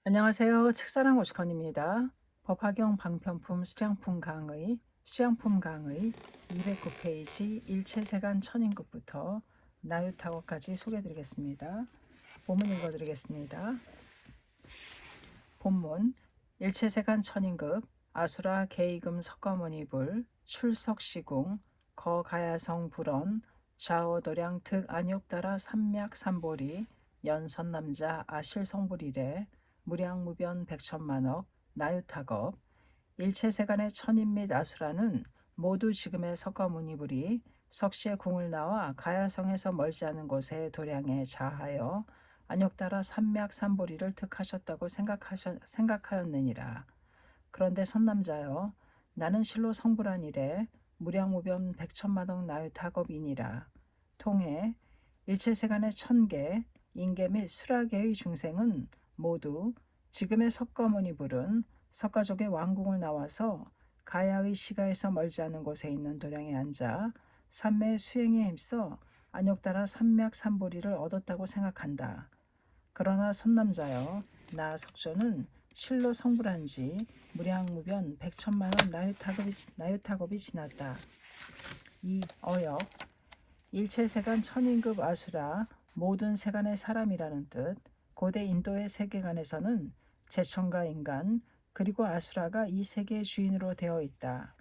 안녕하세요. 책사랑 오시건입니다. 법화경 방편품 수량품 강의 209페이지 일체세간 천인급부터 나유타고까지 소개해드리겠습니다. 본문 읽어드리겠습니다. 본문 일체세간 천인급 아수라 계이금 석가모니불 출석시궁 거가야성 불언 좌오도량 득 안욕따라 삼맥삼보리 연선남자 아실성불이래 무량무변 백천만억 나유타겁 일체세간의 천인 및 아수라는 모두 지금의 석가모니불이 석시의 궁을 나와 가야성에서 멀지 않은 곳에 도량에 자하여 안욕따라 삼맥삼보리를 득하셨다고 생각하였느니라. 그런데 선남자여 나는 실로 성불한 이래 무량무변 백천만억 나유타겁이니라. 통해 일체세간의 천계, 인계 및 수라계의 중생은 모두 지금의 석가모니 불은 석가족의 왕궁을 나와서 가야의 시가에서 멀지 않은 곳에 있는 도량에 앉아 삼매의 수행에 힘써 안욕따라 삼맥삼보리를 얻었다고 생각한다. 그러나 선남자여 나 석조는 실로 성불한 지 무량무변 백천만원 나유타겁이 지났다. 이 어역 일체세간 천인급 아수라 모든 세간의 사람이라는 뜻. 고대 인도의 세계관에서는 제천과 인간 그리고 아수라가 이 세계의 주인으로 되어 있다.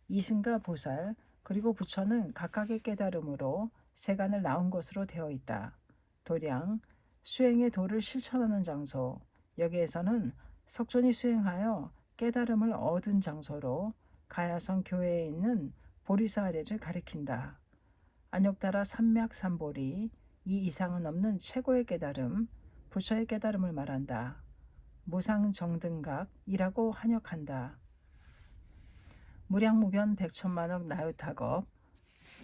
이승과 보살 그리고 부처는 각각의 깨달음으로 세간을 나온 것으로 되어 있다. 도량 수행의 도를 실천하는 장소. 여기에서는 석존이 수행하여 깨달음을 얻은 장소로 가야성 교회에 있는 보리사 아래를 가리킨다. 안욕따라 삼맥삼보리 이 이상은 없는 최고의 깨달음, 부처의 깨달음을 말한다. 무상정등각이라고 한역한다. 무량무변 백천만억 나유타겁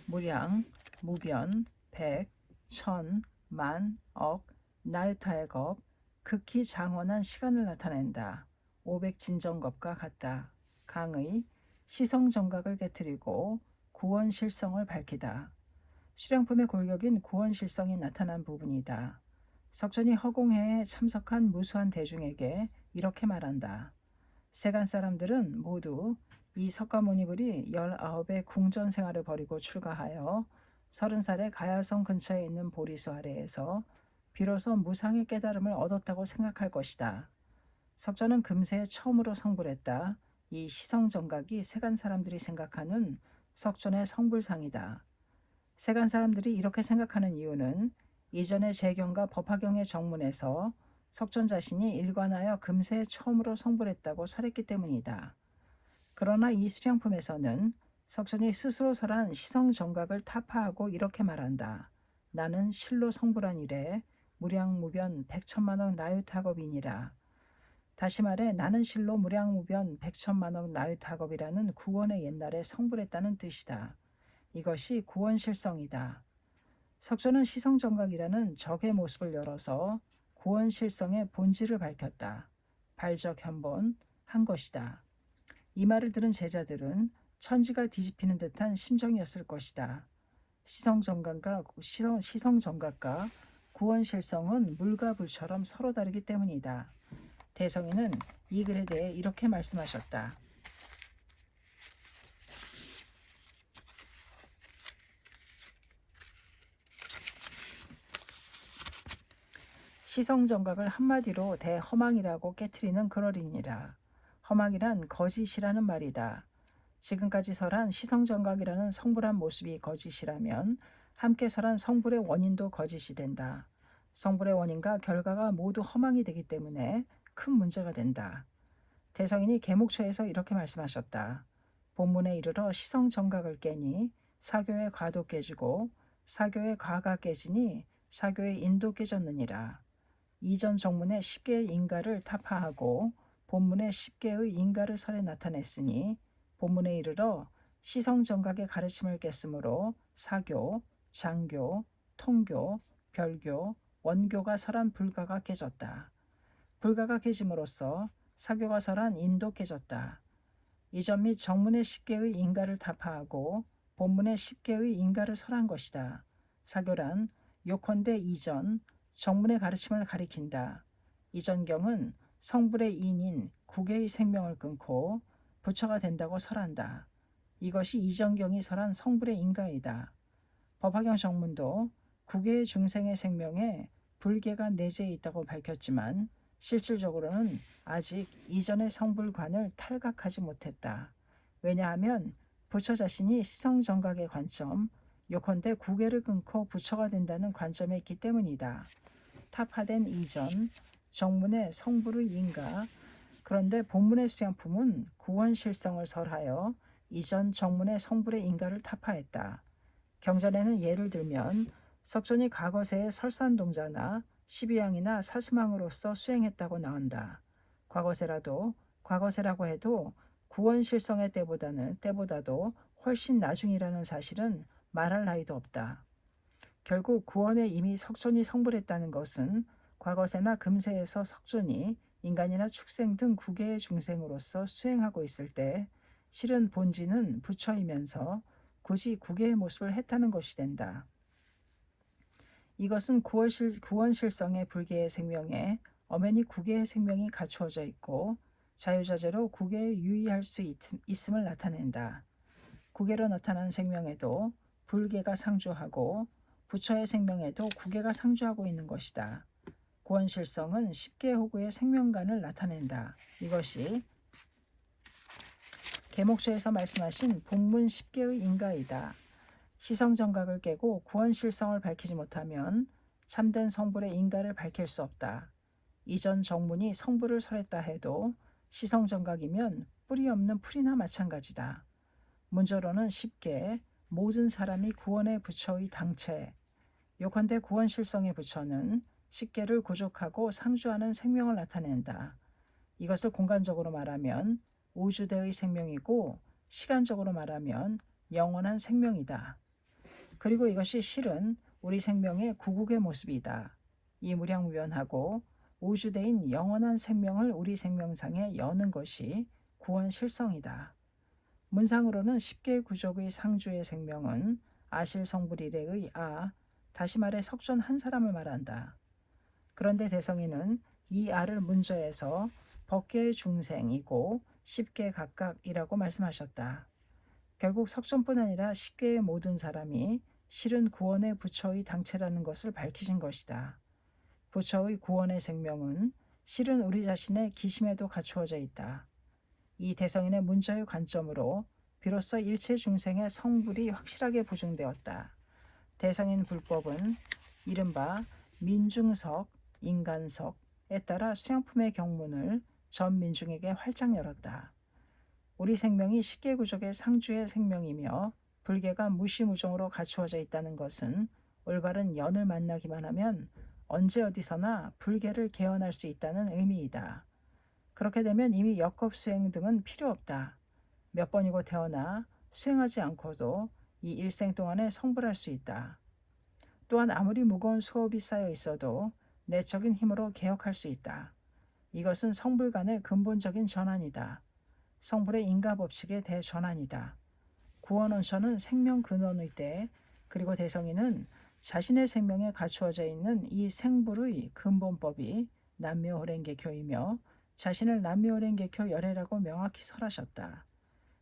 무량, 무변, 백, 천, 만, 억, 나유타의 겁 극히 장원한 시간을 나타낸다. 500진정겁과 같다. 강의 시성정각을 깨뜨리고 구원실성을 밝히다. 수량품의 골격인 구원실성이 나타난 부분이다. 석존이 허공회에 참석한 무수한 대중에게 이렇게 말한다. 세간 사람들은 모두 이 석가모니불이 19의 궁전 생활을 벌이고 출가하여 30살에 가야성 근처에 있는 보리수 아래에서 비로소 무상의 깨달음을 얻었다고 생각할 것이다. 석전은 금세에 처음으로 성불했다. 이 시성정각이 세간 사람들이 생각하는 석존의 성불상이다. 세간 사람들이 이렇게 생각하는 이유는 이전의 재경과 법화경의 정문에서 석존 자신이 일관하여 금세에 처음으로 성불했다고 설했기 때문이다. 그러나 이 수량품에서는 석존이 스스로 설한 시성정각을 타파하고 이렇게 말한다. 나는 실로 성불한 이래 무량무변 백천만억 나유타겁이니라. 다시 말해 나는 실로 무량무변 백천만억 나유타겁이라는 구원의 옛날에 성불했다는 뜻이다. 이것이 구원실성이다. 석조는 시성정각이라는 적의 모습을 열어서 구원실성의 본질을 밝혔다. 발적현본 한 것이다. 이 말을 들은 제자들은 천지가 뒤집히는 듯한 심정이었을 것이다. 시성정각과 구원실성은 물과 불처럼 서로 다르기 때문이다. 대성이는 이 글에 대해 이렇게 말씀하셨다. 시성정각을 한마디로 대허망이라고 깨트리는 그러리니라. 허망이란 거짓이라는 말이다. 지금까지 설한 시성정각이라는 성불한 모습이 거짓이라면 함께 설한 성불의 원인도 거짓이 된다. 성불의 원인과 결과가 모두 허망이 되기 때문에 큰 문제가 된다. 대성인이 계목초에서 이렇게 말씀하셨다. 본문에 이르러 시성정각을 깨니 사교의 과도 깨지고 사교의 과가 깨지니 사교의 인도 깨졌느니라. 이전 정문에 10개의 인가를 타파하고 본문에 10개의 인가를 설에 나타냈으니 본문에 이르러 시성정각의 가르침을 깼으므로 사교, 장교, 통교, 별교, 원교가 설한 불가가 깨졌다. 불가가 깨짐으로써 사교가 설한 인도 깨졌다. 이전 및 정문의 10개의 인가를 타파하고 본문의 10개의 인가를 설한 것이다. 사교란 요컨대 이전, 정문의 가르침을 가리킨다. 이전경은 성불의 인인 국의 생명을 끊고 부처가 된다고 설한다. 이것이 이정경이 설한 성불의 인가이다. 법화경 정문도 국의 중생의 생명에 불계가 내재해 있다고 밝혔지만 실질적으로는 아직 이전의 성불관을 탈각하지 못했다. 왜냐하면 부처 자신이 시성정각의 관점, 요컨대 구계를 끊고 부처가 된다는 관점에 있기 때문이다. 타파된 이전 정문의 성불의 인가, 그런데 본문의 수양품은 구원실성을 설하여 이전 정문의 성불의 인가를 타파했다. 경전에는 예를 들면 석존이 과거세의 설산동자나 십이양이나 사스망으로서 수행했다고 나온다. 과거세라고 해도 구원실성의 때보다도 훨씬 나중이라는 사실은 말할 나위도 없다. 결국 구원에 이미 석존이 성불했다는 것은 과거세나 금세에서 석존이 인간이나 축생 등 구계의 중생으로서 수행하고 있을 때 실은 본지는 부처이면서 굳이 구계의 모습을 했다는 것이 된다. 이것은 구원실성의 불계의 생명에 엄연히 구계의 생명이 갖추어져 있고 자유자재로 구계에 유의할 수 있음을 나타낸다. 구계로 나타난 생명에도 불계가 상주하고 부처의 생명에도 구계가 상주하고 있는 것이다. 구원실성은 10계 호구의 생명관을 나타낸다. 이것이 계목조에서 말씀하신 본문 10계의 인가이다. 시성정각을 깨고 구원실성을 밝히지 못하면 참된 성불의 인가를 밝힐 수 없다. 이전 정문이 성불을 설했다 해도 시성정각이면 뿌리 없는 풀이나 마찬가지다. 문조로는 쉽게 모든 사람이 구원의 부처의 당체, 요컨대 구원실성의 부처는 십계를 구족하고 상주하는 생명을 나타낸다. 이것을 공간적으로 말하면 우주대의 생명이고 시간적으로 말하면 영원한 생명이다. 그리고 이것이 실은 우리 생명의 구국의 모습이다. 이 무량무변하고 우주대인 영원한 생명을 우리 생명상에 여는 것이 구원실성이다. 문상으로는 10계 구족의 상주의 생명은 아실성불이래의 다시 말해 석존 한 사람을 말한다. 그런데 대성이는 이 아를 문저에서 법계의 중생이고 10계 각각이라고 말씀하셨다. 결국 석존뿐 아니라 10계의 모든 사람이 실은 구원의 부처의 당체라는 것을 밝히신 것이다. 부처의 구원의 생명은 실은 우리 자신의 기심에도 갖추어져 있다. 이 대성인의 문자의 관점으로 비로소 일체 중생의 성불이 확실하게 보증되었다. 대성인 불법은 이른바 민중석, 인간석에 따라 수양품의 경문을 전 민중에게 활짝 열었다. 우리 생명이 십계구족의 상주의 생명이며 불계가 무시무종으로 갖추어져 있다는 것은 올바른 연을 만나기만 하면 언제 어디서나 불계를 개헌할 수 있다는 의미이다. 그렇게 되면 이미 역겁수행 등은 필요 없다. 몇 번이고 태어나 수행하지 않고도 이 일생 동안에 성불할 수 있다. 또한 아무리 무거운 수업이 쌓여 있어도 내적인 힘으로 개혁할 수 있다. 이것은 성불 간의 근본적인 전환이다. 성불의 인가법칙의 대전환이다. 구원원천은 생명 근원의 때, 그리고 대성인은 자신의 생명에 갖추어져 있는 이 생불의 근본법이 남묘호랭개교이며 자신을 남묘호랭개교 열애라고 명확히 설하셨다.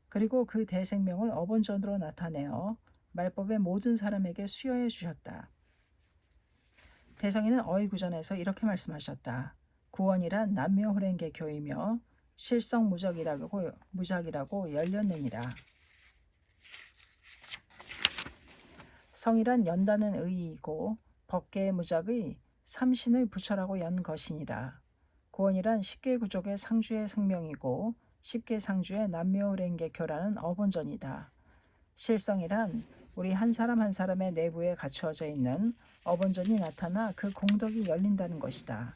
그리고 그 대생명을 어본전으로 나타내어 말법의 모든 사람에게 수여해 주셨다. 대성인은 어이구전에서 이렇게 말씀하셨다. 구원이란 남묘호랭개교이며 실성무적이라고 열렸느니라. 성이란 연다는 의이고 법계의 무작의 삼신의 부처라고 연 것이니라. 구원이란 십계 구족의 상주의 생명이고 십계 상주의 남묘호랭개교라는 어본전이다. 실성이란 우리 한 사람 한 사람의 내부에 갖추어져 있는 어본전이 나타나 그 공덕이 열린다는 것이다.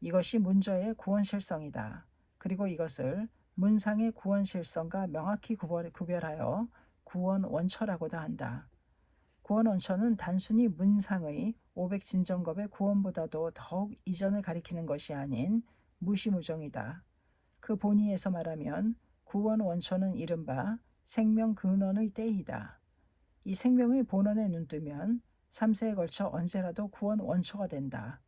이것이 문저의 구원실성이다. 그리고 이것을 문상의 구원실성과 명확히 구별하여 구원원처라고도 한다. 구원원처는 단순히 문상의 500진정겁의 구원보다도 더욱 이전을 가리키는 것이 아닌 무시무정이다. 그 본의에서 말하면 구원원처는 이른바 생명근원의 때이다. 이 생명의 본원에 눈뜨면 3세에 걸쳐 언제라도 구원원처가 된다.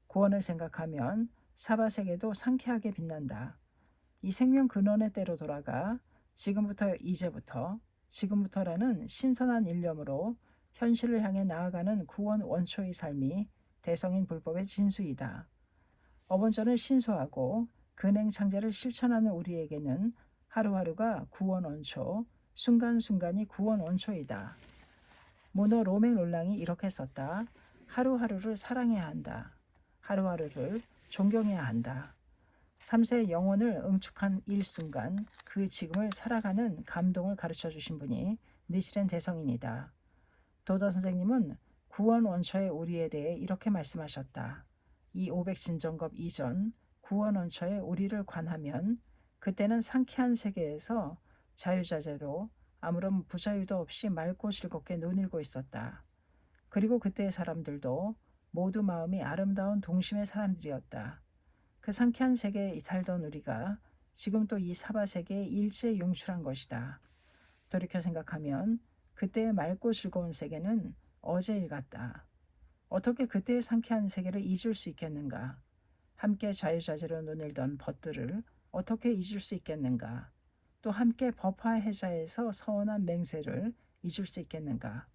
구원을 생각하면 사바세계도 상쾌하게 빛난다. 이 생명 근원의 때로 돌아가 지금부터라는 신선한 일념으로 현실을 향해 나아가는 구원 원초의 삶이 대성인 불법의 진수이다. 어번전을 신소하고 근행창제를 실천하는 우리에게는 하루하루가 구원 원초, 순간순간이 구원 원초이다. 문호 로맹 롤랑이 이렇게 썼다. 하루하루를 사랑해야 한다. 하루하루를 존경해야 한다. 3세의 영혼을 응축한 일순간 그 지금을 살아가는 감동을 가르쳐 주신 분이 니치렌 대성인이다. 도더 선생님은 구원 원초의 우리에 대해 이렇게 말씀하셨다. 이 500진정겁 이전 구원 원초의 우리를 관하면 그때는 상쾌한 세계에서 자유자재로 아무런 부자유도 없이 맑고 즐겁게 논일고 있었다. 그리고 그때의 사람들도 모두 마음이 아름다운 동심의 사람들이었다. 그 상쾌한 세계에 살던 우리가 지금 또 이 사바세계에 일제에 용출한 것이다. 돌이켜 생각하면 그때의 맑고 즐거운 세계는 어제 일 같다. 어떻게 그때의 상쾌한 세계를 잊을 수 있겠는가? 함께 자유자재로 논일던 벗들을 어떻게 잊을 수 있겠는가? 또 함께 법화해자에서 서원한 맹세를 잊을 수 있겠는가?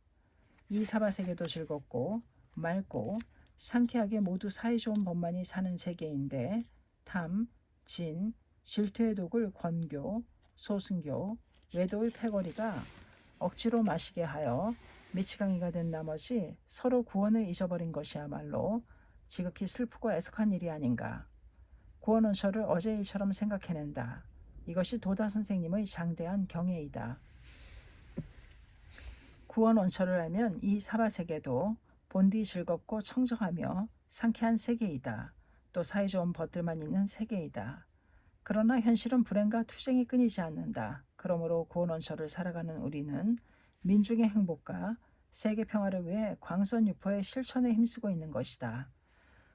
이 사바세계도 즐겁고 맑고 상쾌하게 모두 사이좋은 법만이 사는 세계인데 탐, 진, 질투의 독을 권교, 소승교, 외도의 패거리가 억지로 마시게 하여 미치광이가 된 나머지 서로 구원을 잊어버린 것이야말로 지극히 슬프고 애석한 일이 아닌가. 구원 원초를 어제 일처럼 생각해낸다. 이것이 도다 선생님의 장대한 경애이다. 구원 원초를 알면 이 사바세계도 본디 즐겁고 청정하며 상쾌한 세계이다. 또 사이좋은 벗들만 있는 세계이다. 그러나 현실은 불행과 투쟁이 끊이지 않는다. 그러므로 구원 원초를 살아가는 우리는 민중의 행복과 세계 평화를 위해 광선유포의 실천에 힘쓰고 있는 것이다.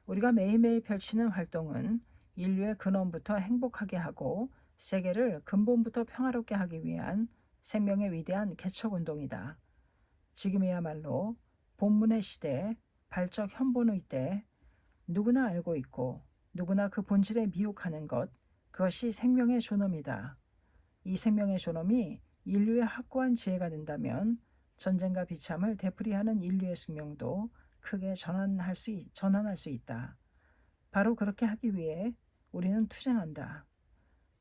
우리가 매일매일 펼치는 활동은 인류의 근원부터 행복하게 하고 세계를 근본부터 평화롭게 하기 위한 생명의 위대한 개척운동이다. 지금이야말로 본문의 시대, 발적 현본의 때, 누구나 알고 있고 누구나 그 본질에 미혹하는 것, 그것이 생명의 존엄이다. 이 생명의 존엄이 인류의 확고한 지혜가 된다면 전쟁과 비참을 되풀이하는 인류의 숙명도 크게 전환할 수 있다. 바로 그렇게 하기 위해 우리는 투쟁한다.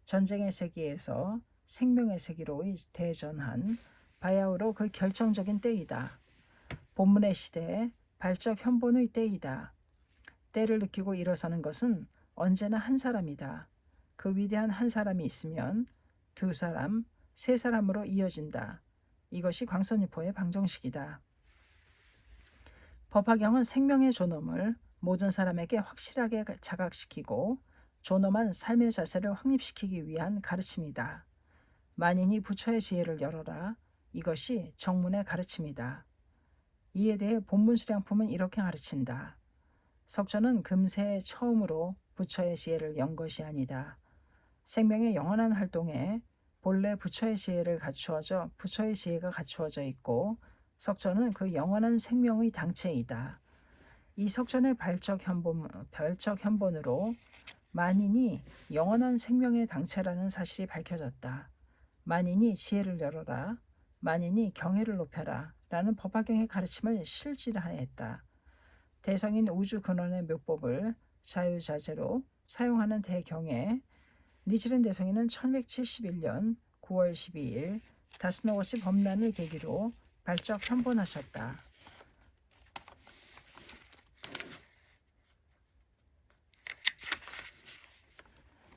전쟁의 세계에서 생명의 세계로 대전한 바야흐로 그 결정적인 때이다. 본문의 시대, 발적 현본의 때이다. 때를 느끼고 일어서는 것은 언제나 한 사람이다. 그 위대한 한 사람이 있으면 두 사람, 세 사람으로 이어진다. 이것이 광선유포의 방정식이다. 법화경은 생명의 존엄을 모든 사람에게 확실하게 자각시키고 존엄한 삶의 자세를 확립시키기 위한 가르침이다. 만인이 부처의 지혜를 열어라. 이것이 정문의 가르침이다. 이에 대해 본문 수량품은 이렇게 가르친다. 석조는 금세 처음으로 부처의 지혜를 연 것이 아니다. 생명의 영원한 활동에 본래 부처의 지혜가 갖추어져 있고 석조는 그 영원한 생명의 당체이다. 이 석전의 발적 현본으로 만인이 영원한 생명의 당체라는 사실이 밝혀졌다. 만인이 지혜를 열어라. 만인이 경애를 높여라. 라는 법화경의 가르침을 실질하였다. 대성인 우주 근원의 묘법을 자유자재로 사용하는 대경에 니치렌 대성인은 1171년 9월 12일 다스노워시 범난을 계기로 발적 현본하셨다.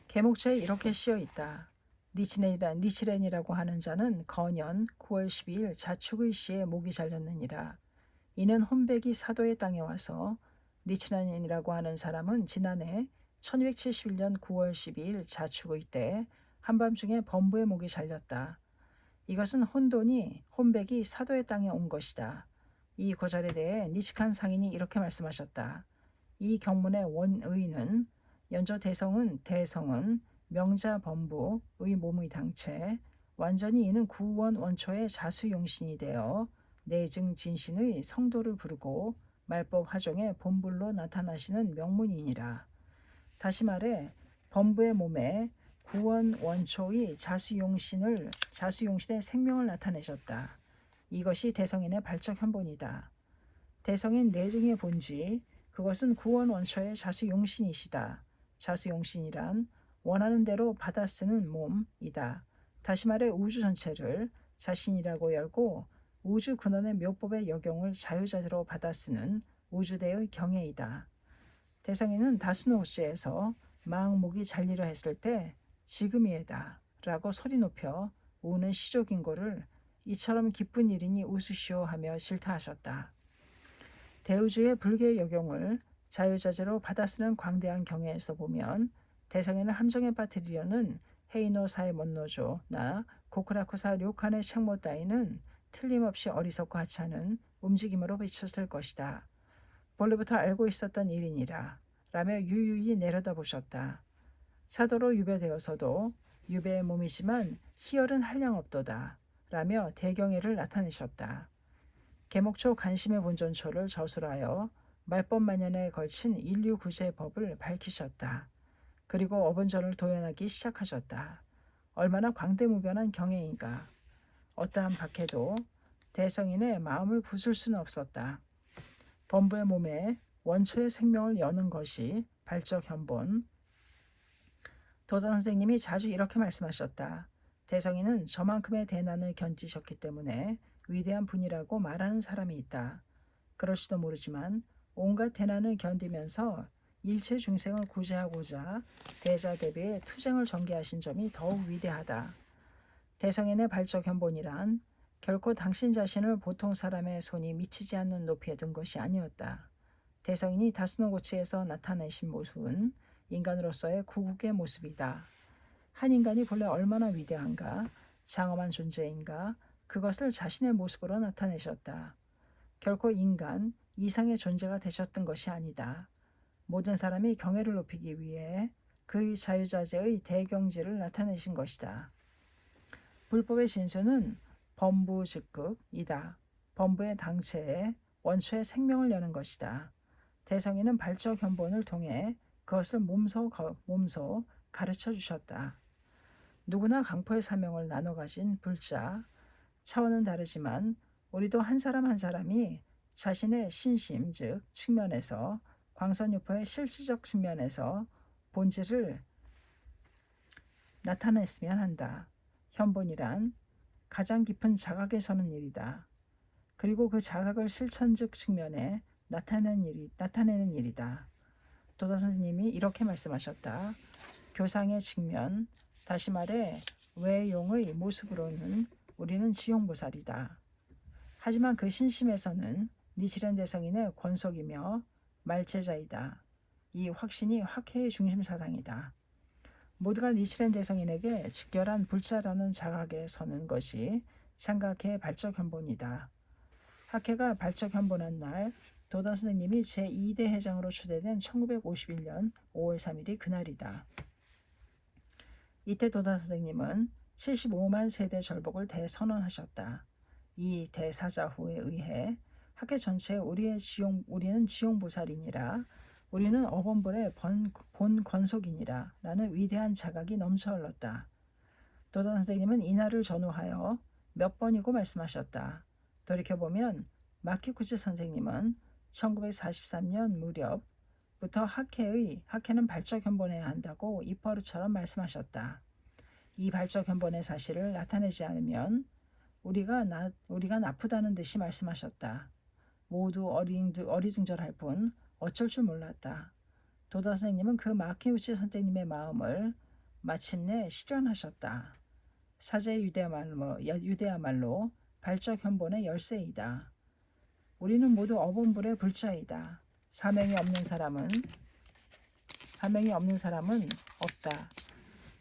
계목체에 이렇게 씌어 있다. 니치렌이라고 하는 자는 거년 9월 12일 자축의 시에 목이 잘렸느니라. 이는 혼백이 사도의 땅에 와서 니치렌이라고 하는 사람은 지난해 1271년 9월 12일 자축의 때 한밤중에 범부의 목이 잘렸다. 이것은 혼백이 사도의 땅에 온 것이다. 이 고절에 대해 니치칸 상인이 이렇게 말씀하셨다. 이 경문의 원의는 연조 대성은 명자 범부의 몸의 당체, 완전히 이는 구원 원초의 자수용신이 되어 내증 진신의 성도를 부르고 말법 화종의 본불로 나타나시는 명문이니라. 다시 말해 범부의 몸에 구원 원초의 자수용신의 생명을 나타내셨다. 이것이 대성인의 발적 현본이다. 대성인 내증의 본지, 그것은 구원 원초의 자수용신이시다. 자수용신이란 원하는 대로 받아 쓰는 몸이다. 다시 말해 우주 전체를 자신이라고 열고 우주 근원의 묘법의 역용을 자유자재로 받아 쓰는 우주대의 경애이다. 대성인은 다스노우스에서 망목이 잘리려 했을 때 지금이에다 라고 소리 높여 우는 시조긴고를 이처럼 기쁜 일이니 웃으시오 하며 질타하셨다. 대우주의 불교의 역용을 자유자재로 받아쓰는 광대한 경애에서 보면 대성인을 함정에 빠뜨리려는 헤이노사의 먼노조나 고쿠라쿠사 료칸의 책모 따위는 틀림없이 어리석고 하찮은 움직임으로 비쳤을 것이다. 본래부터 알고 있었던 일이니라 라며 유유히 내려다보셨다. 사도로 유배되어서도 유배의 몸이지만 희열은 한량없도다 라며 대경애를 나타내셨다. 개목초 간심의 본전초를 저술하여 말법만년에 걸친 인류 구제의 법을 밝히셨다. 그리고 어본전을 도연하기 시작하셨다. 얼마나 광대무변한 경애인가. 어떠한 박해도 대성인의 마음을 부술 수는 없었다. 범부의 몸에 원초의 생명을 여는 것이 발적 현본. 도자 선생님이 자주 이렇게 말씀하셨다. 대성인은 저만큼의 대난을 견디셨기 때문에 위대한 분이라고 말하는 사람이 있다. 그럴지도 모르지만 온갖 대난을 견디면서 일체 중생을 구제하고자 대자대비의 투쟁을 전개하신 점이 더욱 위대하다. 대성인의 발적 현본이란 결코 당신 자신을 보통 사람의 손이 미치지 않는 높이에 둔 것이 아니었다. 대성인이 다스노고치에서 나타내신 모습은 인간으로서의 구국의 모습이다. 한 인간이 본래 얼마나 위대한가, 장엄한 존재인가, 그것을 자신의 모습으로 나타내셨다. 결코 인간 이상의 존재가 되셨던 것이 아니다. 모든 사람이 경애를 높이기 위해 그의 자유자재의 대경지를 나타내신 것이다. 불법의 진수는 범부즉극이다. 범부의 당체에 원초의 생명을 여는 것이다. 대성인은 발적 현본을 통해 그것을 몸소 가르쳐 주셨다. 누구나 강포의 사명을 나눠 가진 불자, 차원은 다르지만 우리도 한 사람 한 사람이 자신의 신심 즉 측면에서 광선유포의 실질적 측면에서 본질을 나타냈으면 한다. 현본이란 가장 깊은 자각에 서는 일이다. 그리고 그 자각을 실천적 측면에 나타내는 일이다. 도다 선생님이 이렇게 말씀하셨다. 교상의 측면, 다시 말해 외용의 모습으로는 우리는 지용보살이다. 하지만 그 신심에서는 니치렌 대성인의 권속이며 말체자이다. 이 확신이 학회의 중심 사상이다. 모두가 니치렌 대성인에게 직결한 불자라는 자각에 서는 것이 장각회의 발적 현본이다. 학회가 발적 현본한 날 도다 선생님이 제2대 회장으로 추대된 1951년 5월 3일이 그날이다. 이때 도다 선생님은 75만 세대 절복을 대선언하셨다. 이 대사자후에 의해 학회 전체에 우리는 지용보살이니라, 우리는 어본불의 본 권속이니라 라는 위대한 자각이 넘쳐 흘렀다. 도다 선생님은 이날을 전후하여 몇 번이고 말씀하셨다. 돌이켜보면 마키구치 선생님은 1943년 무렵부터 학회는 발적 현본해야 한다고 이퍼르처럼 말씀하셨다. 이 발적 현본의 사실을 나타내지 않으면 우리가 나쁘다는 듯이 말씀하셨다. 모두 어리둥절할 뿐 어쩔 줄 몰랐다. 도다 선생님은 그 마키우치 선생님의 마음을 마침내 실현하셨다. 사제 유대야말로 발적 현본의 열쇠이다. 우리는 모두 어본불의 불자이다. 사명이 없는 사람은 없다.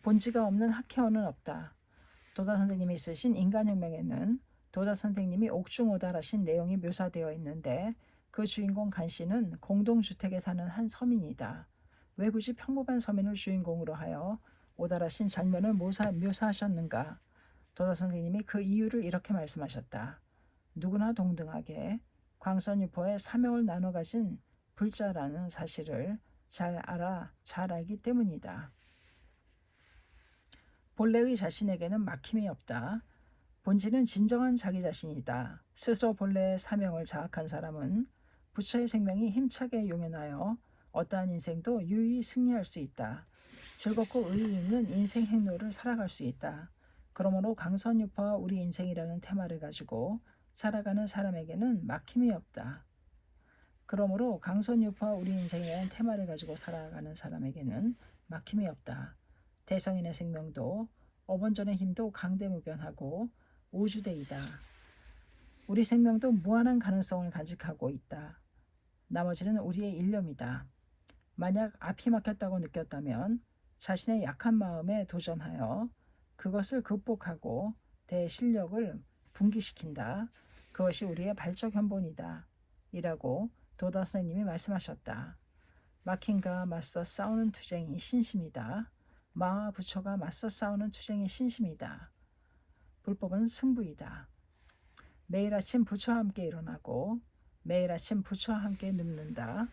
본지가 없는 학회원은 없다. 도다 선생님이 쓰신 인간혁명에는 도다 선생님이 옥중오달하신 내용이 묘사되어 있는데 그 주인공 간씨는 공동주택에 사는 한 서민이다. 왜 굳이 평범한 서민을 주인공으로 하여 오달하신 장면을 묘사하셨는가? 도다 선생님이 그 이유를 이렇게 말씀하셨다. 누구나 동등하게 광선유포의 사명을 나눠 가진 불자라는 사실을 잘 알기 때문이다. 본래의 자신에게는 막힘이 없다. 본질은 진정한 자기 자신이다. 스스로 본래의 사명을 자학한 사람은 부처의 생명이 힘차게 용연하여 어떠한 인생도 유유히 승리할 수 있다. 즐겁고 의의 있는 인생 행로를 살아갈 수 있다. 그러므로 강선유파와 우리 인생이라는 테마를 가지고 살아가는 사람에게는 막힘이 없다. 그러므로 강선유파와 우리 인생이라는 테마를 가지고 살아가는 사람에게는 막힘이 없다. 대성인의 생명도 어번전의 힘도 강대무변하고 우주대이다. 우리 생명도 무한한 가능성을 간직하고 있다. 나머지는 우리의 일념이다. 만약 앞이 막혔다고 느꼈다면 자신의 약한 마음에 도전하여 그것을 극복하고 대실력을 분기시킨다. 그것이 우리의 발적 현본이다. 이라고 도다 선생님이 말씀하셨다. 막힘과 맞서 싸우는 투쟁이 신심이다. 마와 부처가 맞서 싸우는 투쟁이 신심이다. 불법은 승부이다. 매일 아침 부처와 함께 일어나고 매일 아침 부처와 함께 눕는다.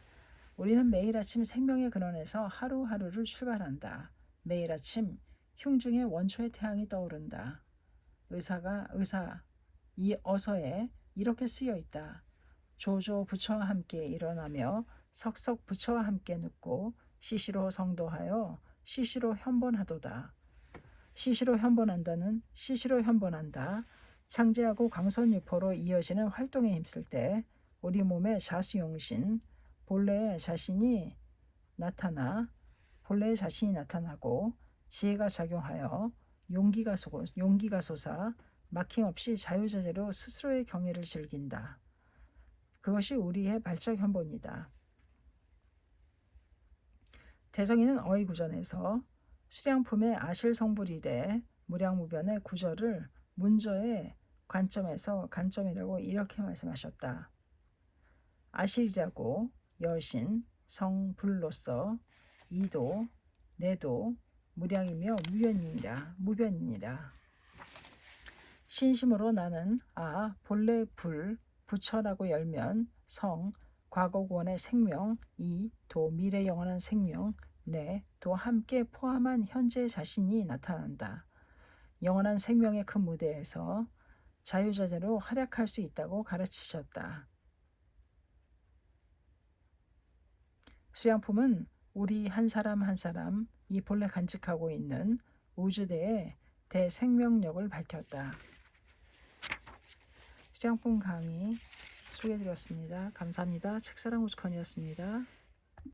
우리는 매일 아침 생명의 근원에서 하루하루를 출발한다. 매일 아침 흉중의 원초의 태양이 떠오른다. 이 어서에 이렇게 쓰여 있다. 조조 부처와 함께 일어나며 석석 부처와 함께 눕고 시시로 성도하여 시시로 현본하도다. 시시로 현본한다. 창제하고 강선유포로 이어지는 활동에 힘쓸 때 우리 몸의 자수용신 본래의 자신이 나타나고 지혜가 작용하여 용기가 솟아 막힘없이 자유자재로 스스로의 경애를 즐긴다. 그것이 우리의 발적 현본이다. 대성이는 어이구전에서 수량품의 아실성불일의 무량무변의 구절을 문저의 관점에서 간점이라고 이렇게 말씀하셨다. 아실이라고 여신, 성불로서 이도, 내도, 무량이며 무변이니라. 신심으로 나는 본래 불, 부처라고 열면 성, 과거구원의 생명, 이, 도, 미래 영원한 생명, 내, 도 함께 포함한 현재 자신이 나타난다. 영원한 생명의 큰 무대에서 자유자재로 활약할 수 있다고 가르치셨다. 수량품은 우리 한 사람 한 사람 이 본래 간직하고 있는 우주대의 대생명력을 밝혔다. 수량품 강의 소개해드렸습니다. 감사합니다. 책사랑 우스컨이었습니다.